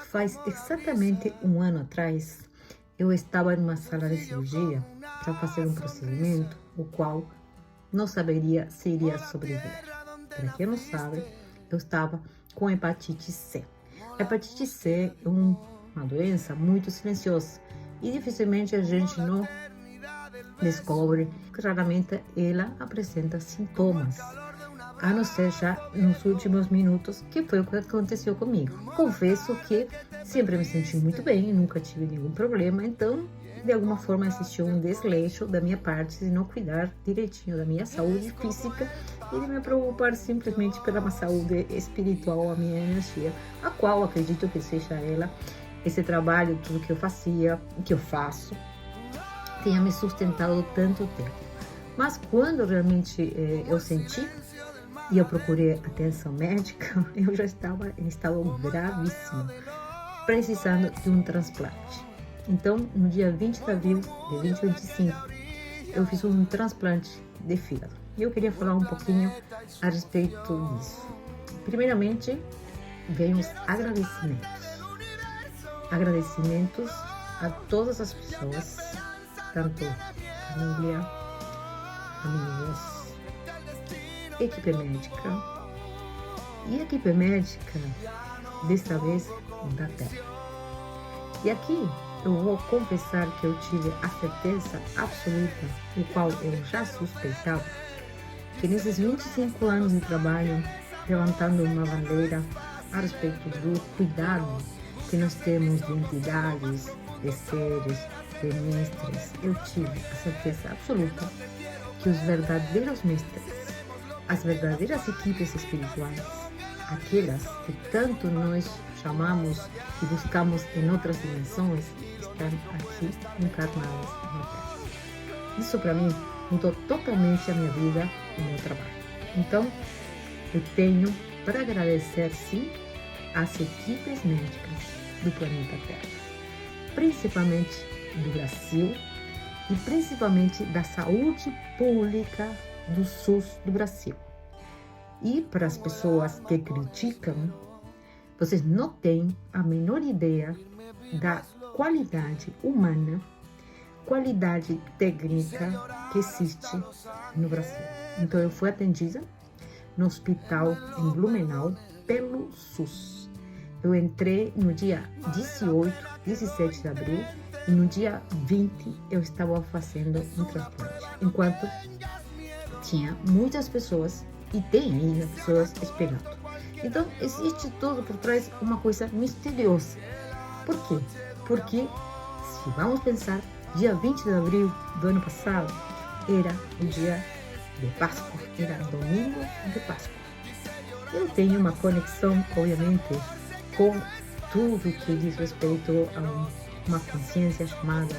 Faz exatamente um ano atrás, eu estava em uma sala de cirurgia para fazer um procedimento, o qual não saberia se iria sobreviver. Para quem não sabe, eu estava com hepatite C. A hepatite C é uma doença muito silenciosa e dificilmente a gente não descobre. Raramente ela apresenta sintomas, a não ser já nos últimos minutos, que foi o que aconteceu comigo. Confesso que sempre me senti muito bem, nunca tive nenhum problema, então de alguma forma existiu um desleixo da minha parte de não cuidar direitinho da minha saúde física e de me preocupar simplesmente pela minha saúde espiritual, a minha energia, a qual acredito que seja ela, esse trabalho, tudo que eu fazia, que eu faço, tenha me sustentado tanto tempo. Mas quando realmente eu senti e eu procurei atenção médica, eu já estava em estado gravíssimo, precisando de um transplante. Então, no dia 20 de abril de 2025, eu fiz um transplante de fígado. E eu queria falar um pouquinho a respeito disso. Primeiramente, vem os agradecimentos. Agradecimentos a todas as pessoas, tanto família, amigos, equipe médica. E a equipe médica, desta vez, da Terra. E aqui eu vou confessar que eu tive a certeza absoluta, o qual eu já suspeitava, que nesses 25 anos de trabalho, levantando uma bandeira a respeito do cuidado que nós temos de entidades, de seres, de mestres, eu tive a certeza absoluta que os verdadeiros mestres, as verdadeiras equipes espirituais, aquelas que tanto nós chamamos e buscamos em outras dimensões, estão aqui encarnadas na Terra. Isso para mim mudou totalmente a minha vida e o meu trabalho. Então, eu tenho para agradecer sim às equipes médicas do planeta Terra, principalmente do Brasil e principalmente da saúde pública do SUS do Brasil. E para as pessoas que criticam, vocês não têm a menor ideia da qualidade humana, qualidade técnica que existe no Brasil. Então, eu fui atendida no hospital em Blumenau pelo SUS. Eu entrei no dia 18, 17 de abril e no dia 20 eu estava fazendo um transplante. Enquanto tinha muitas pessoas e tem ainda pessoas esperando. Então, existe todo por trás uma coisa misteriosa. Por quê? Porque, se vamos pensar, dia 20 de abril do ano passado era o dia de Páscoa, era domingo de Páscoa. Eu tenho uma conexão, obviamente, com tudo que diz respeito a uma consciência chamada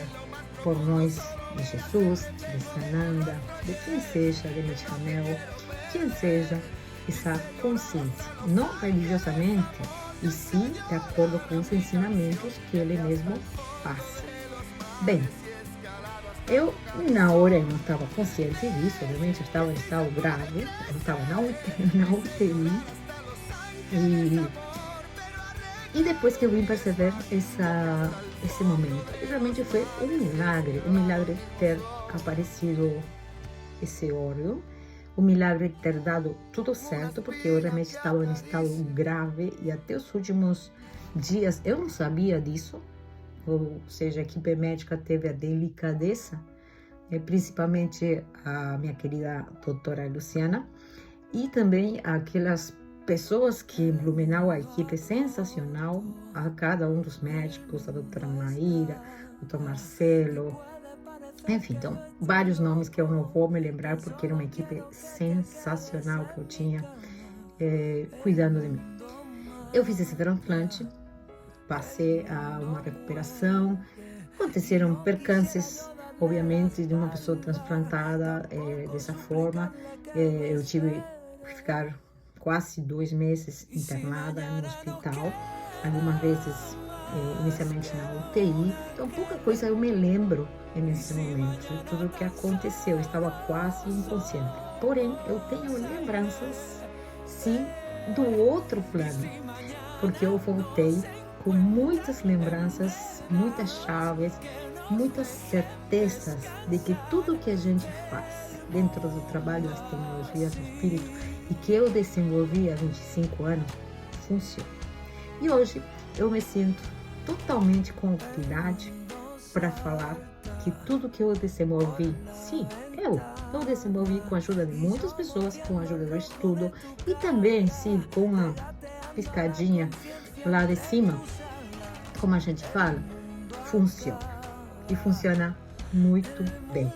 por nós de Jesus, de Sananda, de quem seja, de Mitchamel, quem seja essa consciência, não religiosamente, e sim de acordo com os ensinamentos que ele mesmo passa. Bem, eu na hora eu não estava consciente disso, obviamente eu estava em estado grave, eu estava na UTI, e depois que eu vim perceber esse momento, realmente foi um milagre ter aparecido esse órgão, um milagre ter dado tudo certo, porque eu realmente estava em estado grave e até os últimos dias eu não sabia disso, ou seja, a equipe médica teve a delicadeza, principalmente a minha querida doutora Luciana, e também aquelas pessoas que em Blumenau, a equipe sensacional, a cada um dos médicos, a doutora Maíra, o doutor Marcelo, enfim, então, vários nomes que eu não vou me lembrar porque era uma equipe sensacional que eu tinha cuidando de mim. Eu fiz esse transplante, passei a uma recuperação, aconteceram percances, obviamente, de uma pessoa transplantada dessa forma. Eu tive que ficar quase 2 meses internada no hospital, algumas vezes inicialmente na UTI, então pouca coisa eu me lembro nesse momento, tudo o que aconteceu, eu estava quase inconsciente, porém eu tenho lembranças sim do outro plano, porque eu voltei com muitas lembranças, muitas chaves, muitas certezas de que tudo que a gente faz dentro do trabalho das tecnologias do espírito e que eu desenvolvi há 25 anos, funciona. E hoje eu me sinto totalmente com autoridade para falar que tudo que eu desenvolvi, sim, eu desenvolvi com a ajuda de muitas pessoas, com a ajuda do estudo e também, sim, com uma piscadinha lá de cima, como a gente fala, funciona. E funciona muito bem.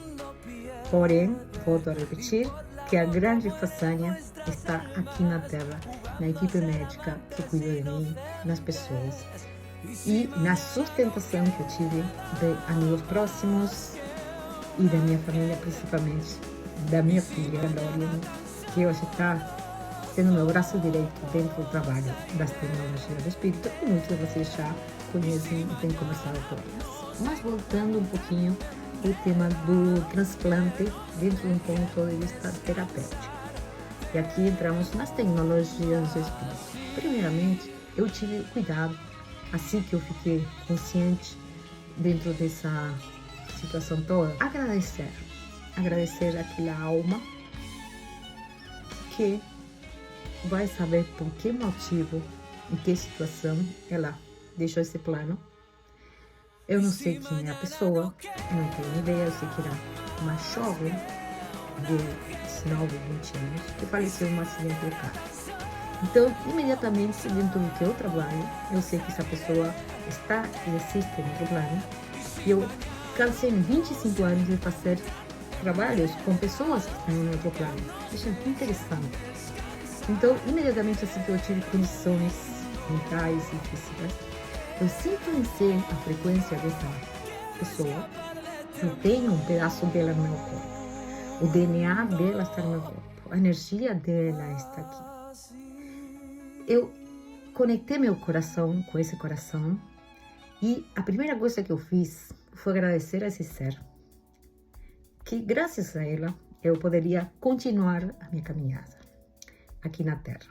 Porém, volto a repetir que a grande façanha está aqui na Terra, na equipe médica que cuida de mim, nas pessoas e na sustentação que eu tive de amigos próximos e da minha família, principalmente da minha filha, Dorian, que hoje está sendo meu braço direito dentro do trabalho das tecnologias do espírito, e muitos de vocês já conhecem e têm conversado com elas. Mas voltando um pouquinho o tema do transplante dentro de um ponto de vista terapêutico. E aqui entramos nas tecnologias do espírito. Primeiramente, eu tive cuidado, assim que eu fiquei consciente dentro dessa situação toda, agradecer aquela alma que vai saber por que motivo, em que situação ela deixou esse plano. Eu não sei quem é a pessoa, não tenho ideia, eu sei que era uma jovem de 19, 20 anos que faleceu em um acidente de carro. Então, imediatamente, dentro do que eu trabalho, eu sei que essa pessoa está e existe no outro plano. E eu cansei em 25 anos de fazer trabalhos com pessoas que estão no outro plano. Isso é muito interessante. Então, imediatamente assim que eu tive condições mentais e físicas, eu sintonizei a frequência dessa pessoa. Eu tenho um pedaço dela no meu corpo. O DNA dela está no meu corpo. A energia dela está aqui. Eu conectei meu coração com esse coração e a primeira coisa que eu fiz foi agradecer a esse ser, que graças a ela eu poderia continuar a minha caminhada aqui na Terra.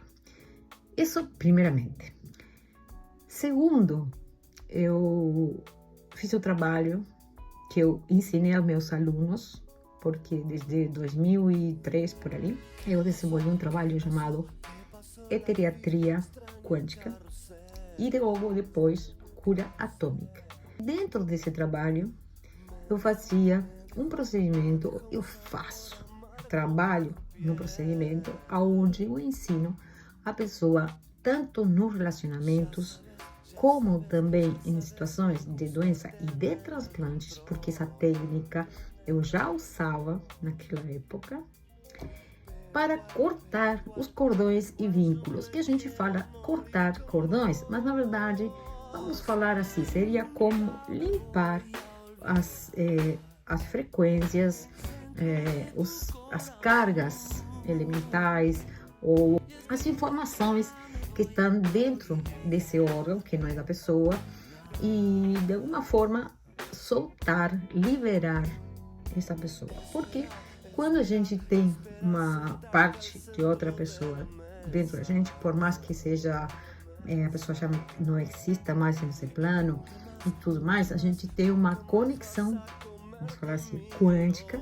Isso primeiramente. Segundo, eu fiz o trabalho que eu ensinei aos meus alunos, porque desde 2003 por ali, eu desenvolvi um trabalho chamado Eteriatria Quântica e logo depois cura atômica. Dentro desse trabalho, eu fazia um procedimento, trabalho no procedimento onde eu ensino a pessoa, tanto nos relacionamentos, como também em situações de doença e de transplantes, porque essa técnica eu já usava naquela época, para cortar os cordões e vínculos, que a gente fala cortar cordões, mas na verdade, vamos falar assim, seria como limpar as frequências, as cargas elementais ou as informações que estão dentro desse órgão, que não é da pessoa, e de alguma forma soltar, liberar essa pessoa. Porque quando a gente tem uma parte de outra pessoa dentro da gente, por mais que seja, a pessoa já não exista mais nesse plano e tudo mais, a gente tem uma conexão, vamos falar assim, quântica,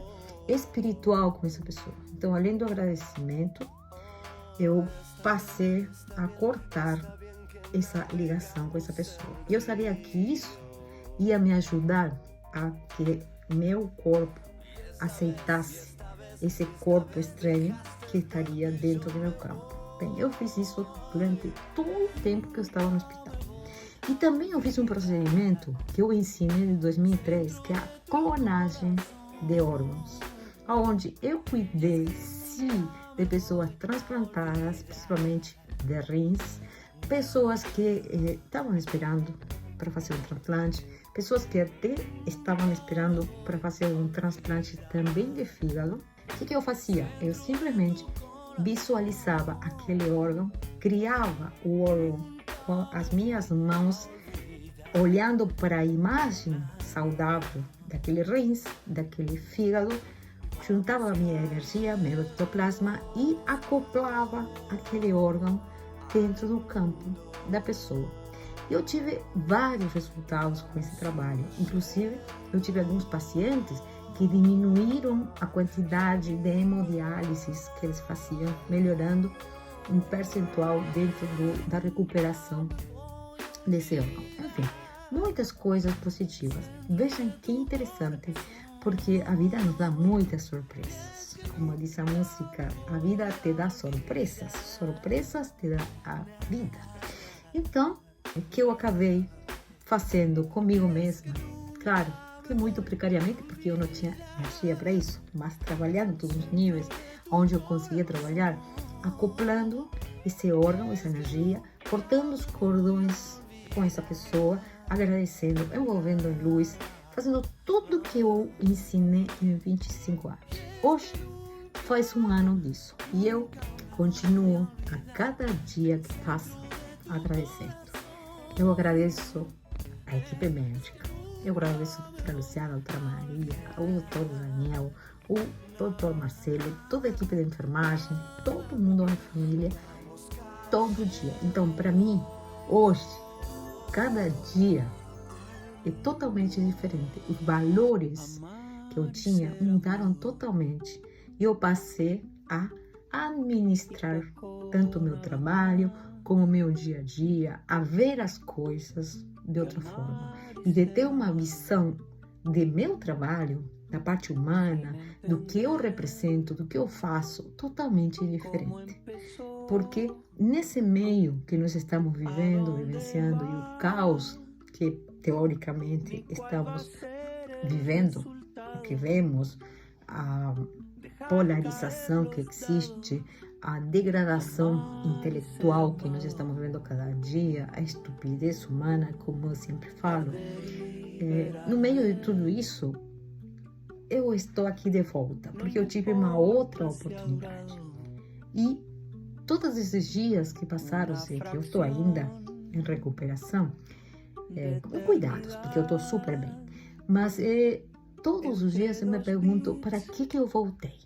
espiritual com essa pessoa. Então, além do agradecimento, eu passei a cortar essa ligação com essa pessoa. E eu sabia que isso ia me ajudar a que meu corpo aceitasse esse corpo estranho que estaria dentro do meu campo. Bem, eu fiz isso durante todo o tempo que eu estava no hospital. E também eu fiz um procedimento que eu ensinei em 2003, que é a clonagem de órgãos, onde eu cuidei, sim, de pessoas transplantadas, principalmente de rins, pessoas que estavam esperando para fazer um transplante, pessoas que até estavam esperando para fazer um transplante também de fígado. O que eu fazia? Eu simplesmente visualizava aquele órgão, criava o órgão com as minhas mãos, olhando para a imagem saudável daquele rins, daquele fígado, juntava a minha energia, meu ectoplasma e acoplava aquele órgão dentro do campo da pessoa. Eu tive vários resultados com esse trabalho, inclusive eu tive alguns pacientes que diminuíram a quantidade de hemodiálises que eles faziam, melhorando um percentual dentro da recuperação desse órgão. Enfim, muitas coisas positivas. Vejam que interessante, porque a vida nos dá muitas surpresas. Como diz a música, a vida te dá surpresas, surpresas te dá a vida. Então, o que eu acabei fazendo comigo mesma, claro, que muito precariamente, porque eu não tinha energia para isso, mas trabalhando em todos os níveis onde eu conseguia trabalhar, acoplando esse órgão, essa energia, cortando os cordões com essa pessoa, agradecendo, envolvendo em luz, fazendo tudo que eu ensinei em 25 anos. Hoje faz um ano disso e eu continuo a cada dia que passa agradecendo. Eu agradeço a equipe médica, eu agradeço a doutora Luciana, a doutora Maria, o doutor Daniel, o doutor Marcelo, toda a equipe de enfermagem, todo mundo na família, todo dia. Então, para mim, hoje, cada dia é totalmente diferente. Os valores que eu tinha mudaram totalmente. E eu passei a administrar tanto o meu trabalho como o meu dia a dia, a ver as coisas de outra forma. E de ter uma visão de meu trabalho, da parte humana, do que eu represento, do que eu faço, totalmente diferente. Porque nesse meio que nós estamos vivendo, vivenciando, e o caos que teoricamente estamos vivendo, o que vemos, a polarização que existe, a degradação intelectual que nós estamos vendo cada dia, a estupidez humana, como eu sempre falo, no meio de tudo isso, eu estou aqui de volta, porque eu tive uma outra oportunidade. E todos esses dias que passaram, que eu estou ainda em recuperação, com cuidados, porque eu estou super bem, mas todos os dias eu me pergunto, para que eu voltei?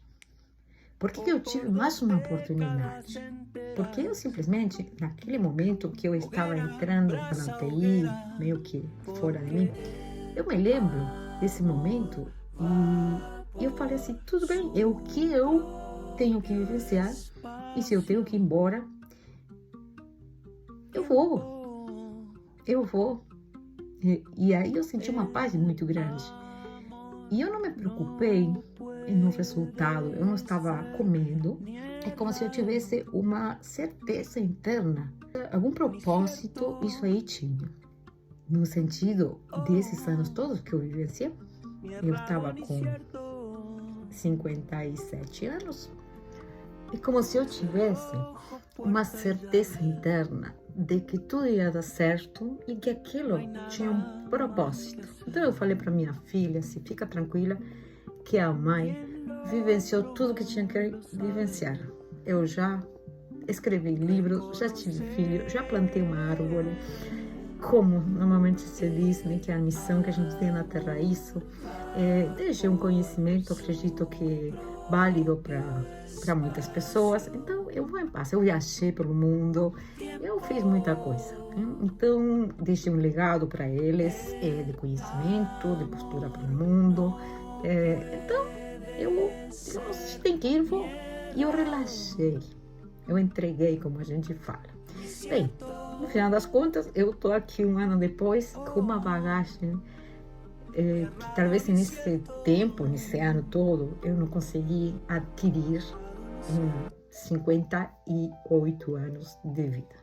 Por que eu tive mais uma oportunidade? Porque eu simplesmente, naquele momento que eu estava entrando na UTI, meio que fora de mim, eu me lembro desse momento e eu falei assim, tudo bem, é o que eu tenho que vivenciar, e se eu tenho que ir embora, eu vou. E aí eu senti uma paz muito grande. E eu não me preocupei no resultado, eu não estava com medo. É como se eu tivesse uma certeza interna. Algum propósito isso aí tinha. No sentido desses anos todos que eu vivenciei, eu estava com 57 anos. É como se eu tivesse uma certeza interna de que tudo ia dar certo e que aquilo tinha um propósito. Então eu falei para minha filha, assim, fica tranquila que a mãe vivenciou tudo que tinha que vivenciar. Eu já escrevi livros, já tive filho, já plantei uma árvore. Como normalmente se diz, né, que a missão que a gente tem na Terra é isso. Deixei um conhecimento, acredito que válido para muitas pessoas. Então eu vou em paz, eu viajei pelo mundo, eu fiz muita coisa. Então deixei um legado para eles de conhecimento, de postura para o mundo. Então eu tenho que ir, vou. E eu relaxei, eu entreguei, como a gente fala. Bem, no final das contas, eu estou aqui um ano depois com uma bagagem que talvez nesse tempo, nesse ano todo, eu não consegui adquirir em 58 anos de vida.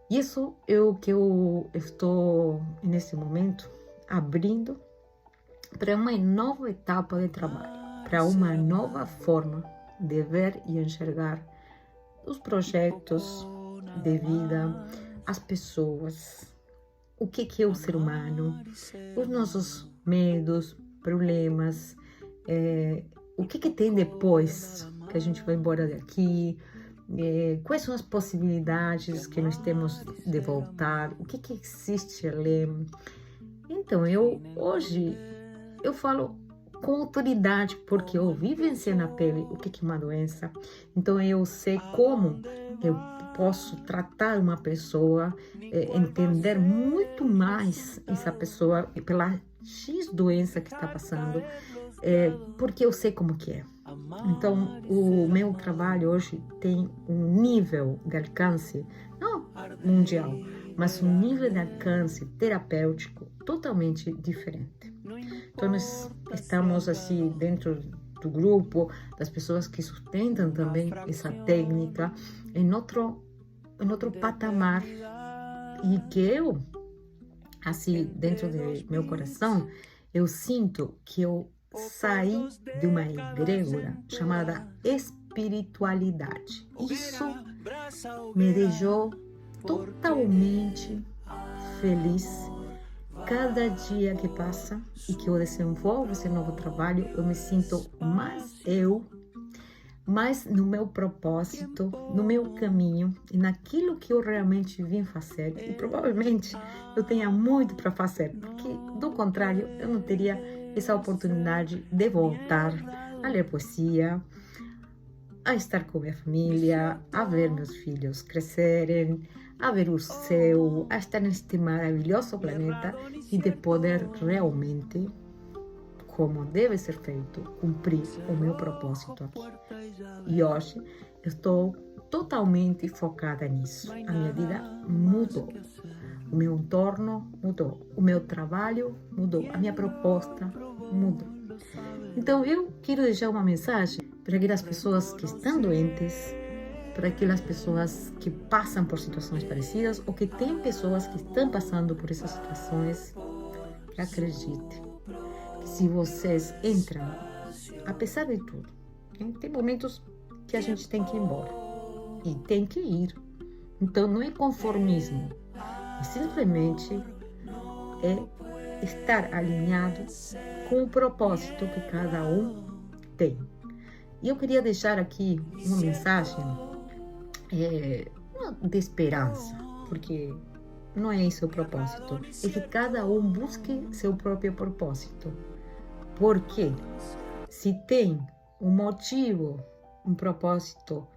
Isso é o que eu estou, nesse momento, abrindo para uma nova etapa de trabalho, para uma nova forma de ver e enxergar os projetos de vida, as pessoas, o que é o ser humano, os nossos medos, problemas, o que tem depois que a gente vai embora daqui, quais são as possibilidades que nós temos de voltar, o que existe além. Então, hoje eu falo com autoridade, porque eu vivenciei na pele o que é uma doença. Então eu sei como eu posso tratar uma pessoa, entender muito mais essa pessoa pela X doença que está passando, porque eu sei como que é. Então, o meu trabalho hoje tem um nível de alcance, não mundial, mas um nível de alcance terapêutico totalmente diferente. Então, nós estamos assim dentro do grupo das pessoas que sustentam também essa técnica em outro patamar, e que eu, assim, dentro de meu coração, eu sinto que eu saí de uma egrégora chamada espiritualidade. Isso me deixou totalmente feliz. Cada dia que passa e que eu desenvolvo esse novo trabalho, eu me sinto mais no meu propósito, no meu caminho e naquilo que eu realmente vim fazer. E provavelmente eu tenha muito para fazer, porque do contrário eu não teria essa oportunidade de voltar a ler poesia, a estar com minha família, a ver meus filhos crescerem, a ver o céu, a estar neste maravilhoso planeta e de poder realmente, como deve ser feito, cumprir o meu propósito aqui. E hoje eu estou totalmente focada nisso. A minha vida mudou, o meu entorno mudou, o meu trabalho mudou, a minha proposta mudou. Então eu quero deixar uma mensagem para aquelas pessoas que estão doentes, para aquelas pessoas que passam por situações parecidas ou que têm pessoas que estão passando por essas situações. Que acredite que se vocês entram, apesar de tudo, tem momentos que a gente tem que ir embora e tem que ir. Então não é conformismo, é simplesmente estar alinhado com o propósito que cada um tem. E eu queria deixar aqui uma mensagem de esperança, porque não é esse o propósito, é que cada um busque seu próprio propósito. Porque se tem um motivo, um propósito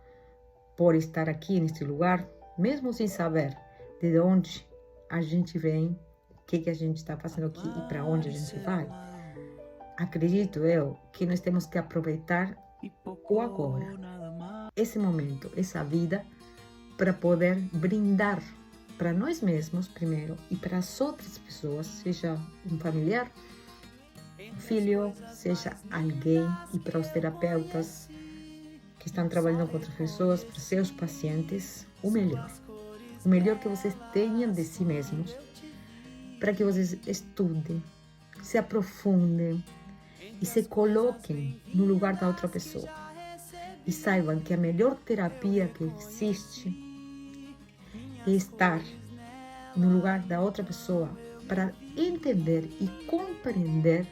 por estar aqui neste lugar, mesmo sem saber de onde a gente vem, o que a gente está fazendo aqui e para onde a gente vai, acredito eu que nós temos que aproveitar o agora, esse momento, essa vida, para poder brindar para nós mesmos primeiro e para as outras pessoas, seja um familiar, um filho, seja alguém, e para os terapeutas que estão trabalhando com outras pessoas, para seus pacientes, o melhor que vocês tenham de si mesmos, para que vocês estudem, se aprofundem e se coloquem no lugar da outra pessoa. E saibam que a melhor terapia que existe é estar no lugar da outra pessoa para entender e compreender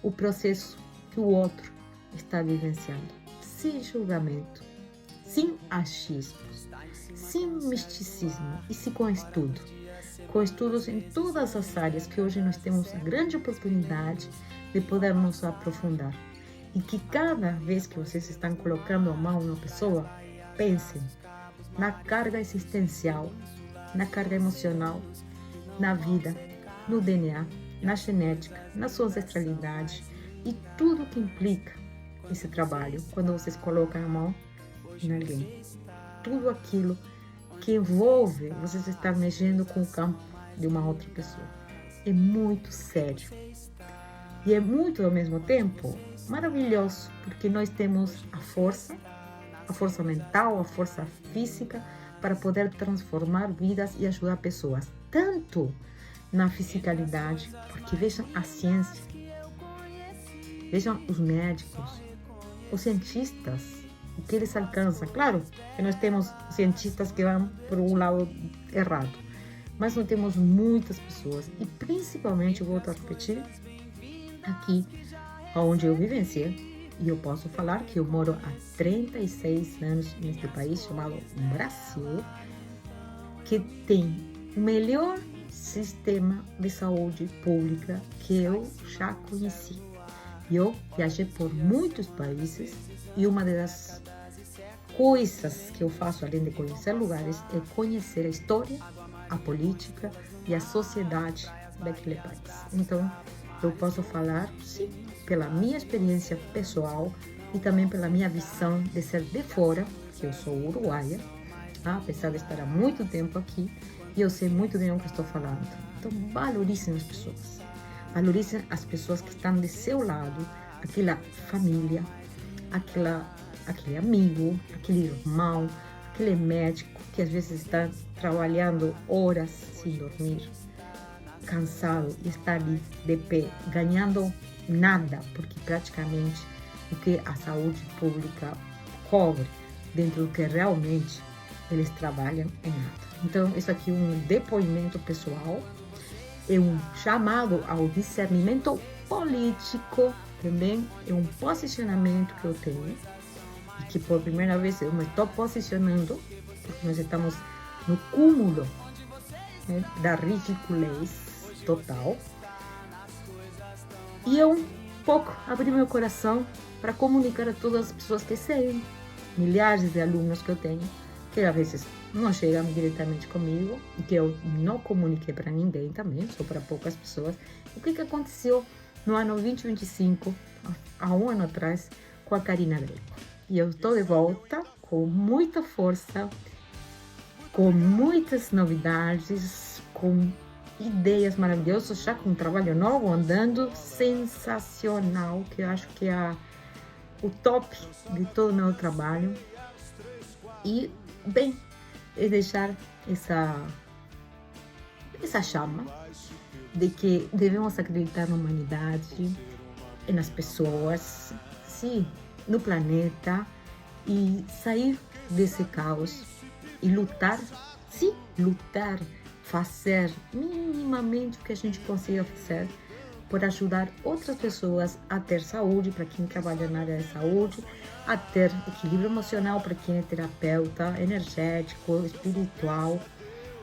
o processo que o outro está vivenciando, sem julgamento, sem achismos, sem misticismo e sim com estudo. Com estudos em todas as áreas que hoje nós temos a grande oportunidade de poder nos aprofundar. E que cada vez que vocês estão colocando a mão na pessoa, pensem na carga existencial, na carga emocional, na vida, no DNA, na genética, na sua ancestralidade e tudo que implica esse trabalho quando vocês colocam a mão em alguém. Tudo aquilo que envolve vocês estar mexendo com o campo de uma outra pessoa. É muito sério. E é muito, ao mesmo tempo, maravilhoso, porque nós temos a força mental, a força física, para poder transformar vidas e ajudar pessoas, tanto na fisicalidade, porque vejam a ciência, vejam os médicos, os cientistas, o que eles alcançam. Claro que nós temos cientistas que vão por um lado errado, mas nós temos muitas pessoas, e principalmente, eu volto a repetir, aqui onde eu vivenciei, e eu posso falar que eu moro há 36 anos neste país chamado Brasil, que tem o melhor sistema de saúde pública que eu já conheci. Eu viajei por muitos países e uma das coisas que eu faço, além de conhecer lugares, é conhecer a história, a política e a sociedade daquele país. Então, eu posso falar, sim, pela minha experiência pessoal e também pela minha visão de ser de fora, que eu sou uruguaia, apesar de estar há muito tempo aqui, e eu sei muito bem o que estou falando. Então, valorizem as pessoas. Valorizem as pessoas que estão de seu lado, aquela família, aquele amigo, aquele irmão, aquele médico que às vezes está trabalhando horas sem dormir, cansado e está ali de pé, ganhando nada, porque praticamente o que a saúde pública cobre dentro do que realmente eles trabalham é nada. Então, isso aqui é um depoimento pessoal, é um chamado ao discernimento político, também é um posicionamento que eu tenho, e que por primeira vez eu me estou posicionando, porque nós estamos no cúmulo, né, da ridiculez total. E eu um pouco abri meu coração para comunicar a todas as pessoas que seguem, milhares de alunos que eu tenho, que às vezes não chegam diretamente comigo, e que eu não comuniquei para ninguém também, só para poucas pessoas. O que aconteceu no ano 2025, há um ano atrás, com a Karina Greco. E eu estou de volta com muita força, com muitas novidades, com ideias maravilhosas, já com um trabalho novo andando, sensacional, que eu acho que é o top de todo o meu trabalho. E, bem, é deixar essa chama de que devemos acreditar na humanidade, nas pessoas, sim, no planeta, e sair desse caos e lutar, sim, lutar, fazer minimamente o que a gente consiga fazer por ajudar outras pessoas a ter saúde, para quem trabalha na área de saúde, a ter equilíbrio emocional para quem é terapeuta, energético, espiritual,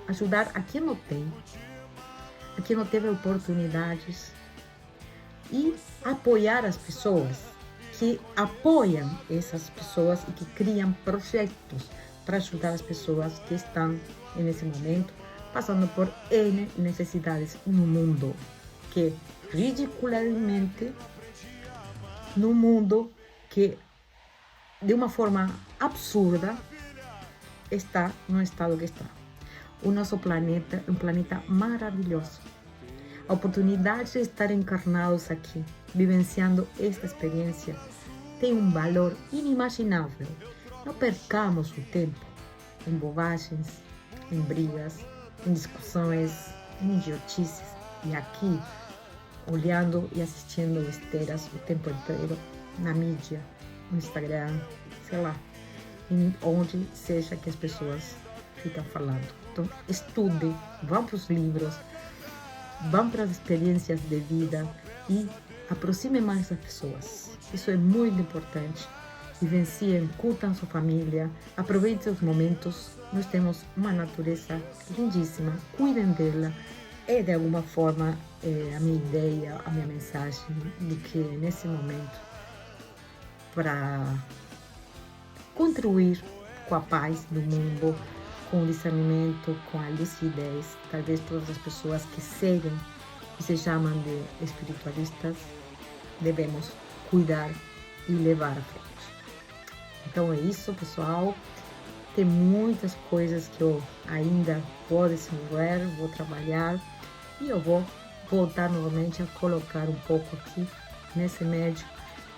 ajudar a quem não tem, a quem não teve oportunidades, e apoiar as pessoas que apoiam essas pessoas e que criam projetos para ajudar as pessoas que estão nesse momento passando por N necessidades no mundo, que ridiculamente, no mundo que de uma forma absurda está no estado que está. O nosso planeta é um planeta maravilhoso. A oportunidade de estar encarnados aqui, vivenciando esta experiência, tem um valor inimaginável. Não percamos o tempo em bobagens, em brigas, em discussões, em idiotices. E aqui, olhando e assistindo besteiras o tempo inteiro, na mídia, no Instagram, sei lá, onde seja que as pessoas ficam falando. Então, estude, vão para os livros, vão para as experiências de vida e aproxime mais as pessoas. Isso é muito importante. Vivenciem, curtam sua família, aproveitem os momentos. Nós temos uma natureza lindíssima, cuidem dela. É de alguma forma a minha ideia, a minha mensagem do que nesse momento, para contribuir com a paz do mundo, com o discernimento, com a lucidez. Talvez todas as pessoas que seguem e se chamam de espiritualistas devemos cuidar e levar à frente. Então é isso, pessoal. Tem muitas coisas que eu ainda vou desenvolver, vou trabalhar, e eu vou voltar novamente a colocar um pouco aqui nesse médio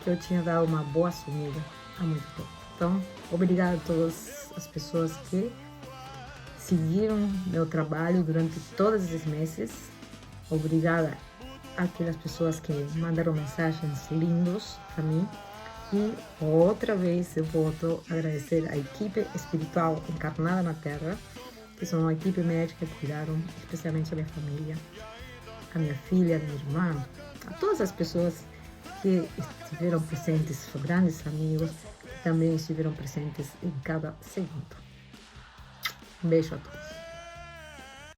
que eu tinha dado uma boa sumida há muito tempo. Então, obrigada a todas as pessoas que seguiram meu trabalho durante todos esses meses. Obrigada àquelas pessoas que mandaram mensagens lindos para mim. E outra vez eu volto a agradecer a equipe espiritual encarnada na Terra, que são a equipe médica que cuidaram, especialmente a minha família, a minha filha, a minha irmã, a todas as pessoas que estiveram presentes, são grandes amigos, que também estiveram presentes em cada segundo. Um beijo a todos.